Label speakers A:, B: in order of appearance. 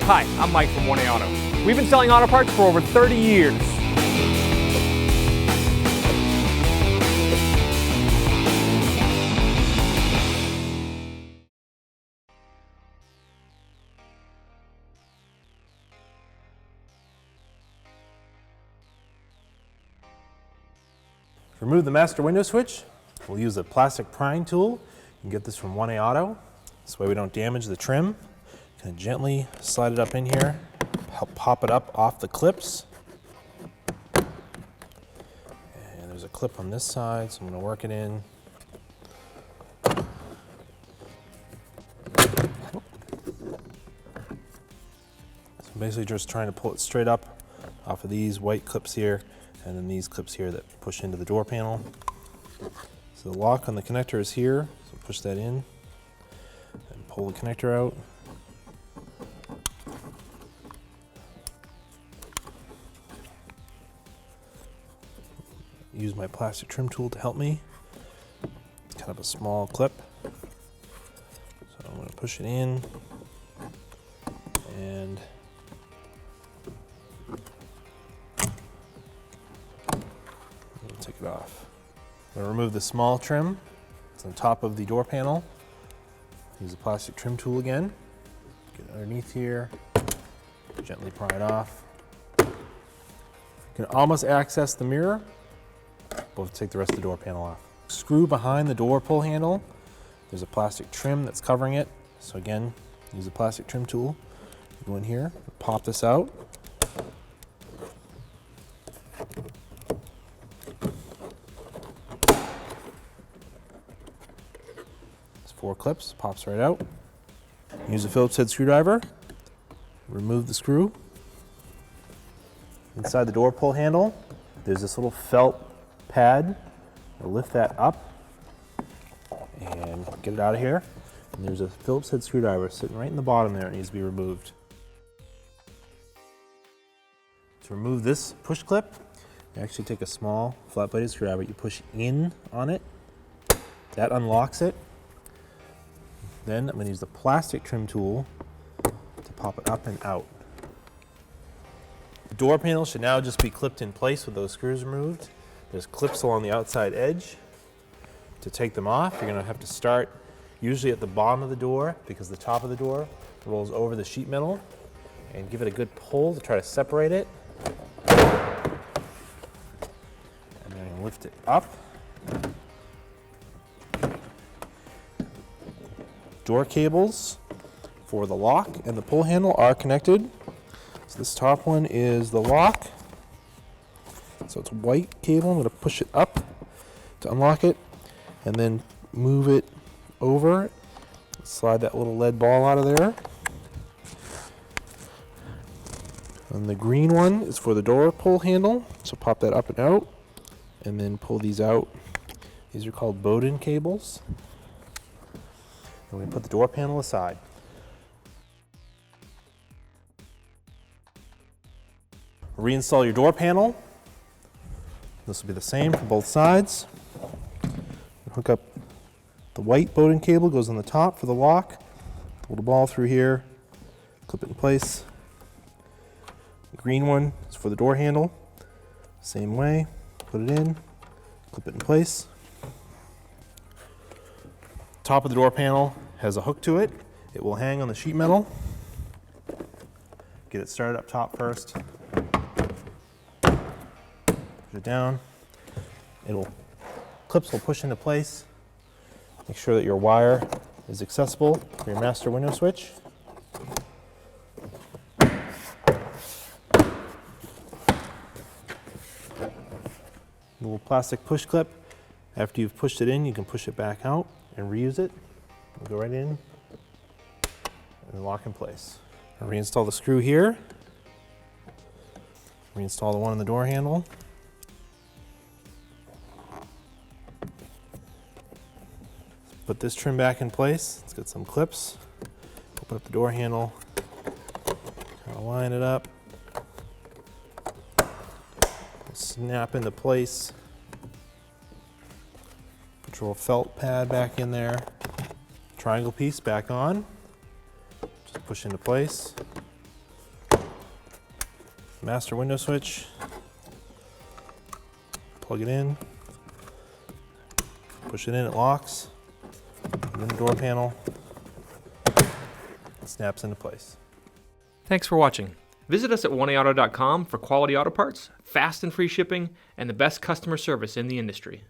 A: Hi, I'm Mike from 1A Auto. We've been selling auto parts for over 30 years.
B: To remove the master window switch, we'll use a plastic prying tool. You can get this from 1A Auto. This way we don't damage the trim. Kind of gently slide it up in here, help pop it up off the clips. And there's a clip on this side, so I'm going to work it in. So I'm basically just trying to pull it straight up off of these white clips here, and then these clips here that push into the door panel. So the lock on the connector is here, so push that in and pull the connector out. Use my plastic trim tool to help me. It's kind of a small clip. So I'm going to push it in and take it off. I'm going to remove the small trim. It's on top of the door panel. Use the plastic trim tool again. Get underneath here, gently pry it off. You can almost access the mirror. We'll take the rest of the door panel off. Screw behind the door pull handle. There's a plastic trim that's covering it. So again, use the plastic trim tool. Go in here, pop this out. There's 4 clips, pops right out. Use a Phillips head screwdriver. Remove the screw. Inside the door pull handle, there's this little felt pad. We'll lift that up and get it out of here. And there's a Phillips head screwdriver sitting right in the bottom there. It needs to be removed. To remove this push clip, you actually take a small flat bladed screwdriver. You push in on it. That unlocks it. Then I'm going to use the plastic trim tool to pop it up and out. The door panel should now just be clipped in place with those screws removed. There's clips along the outside edge. To take them off, you're going to have to start usually at the bottom of the door because the top of the door rolls over the sheet metal, and give it a good pull to try to separate it. And then lift it up. Door cables for the lock and the pull handle are connected. So this top one is the lock. So it's a white cable. I'm going to push it up to unlock it and then move it over. Slide that little lead ball out of there. And the green one is for the door pull handle. So pop that up and out and then pull these out. These are called Bowden cables. And we put the door panel aside. Reinstall your door panel. This will be the same for both sides. Hook up the white Bowden cable, goes on the top for the lock. Pull the ball through here, clip it in place. The green one is for the door handle. Same way, put it in, clip it in place. Top of the door panel has a hook to it. It will hang on the sheet metal. Get it started up top first. Push it down. Clips will push into place. Make sure that your wire is accessible for your master window switch. Little plastic push clip. After you've pushed it in, you can push it back out and reuse it. Go right in and lock in place. I'll reinstall the screw here. Reinstall the one on the door handle. Put this trim back in place. Let's get some clips. Open up the door handle. Kind of line it up. Snap into place. Put your felt pad back in there. Triangle piece back on. Just push into place. master window switch. Plug it in. Push it in, it locks. And then the door panel snaps into place.
A: Thanks for watching. Visit us at oneauto.com for quality auto parts, fast and free shipping, and the best customer service in the industry.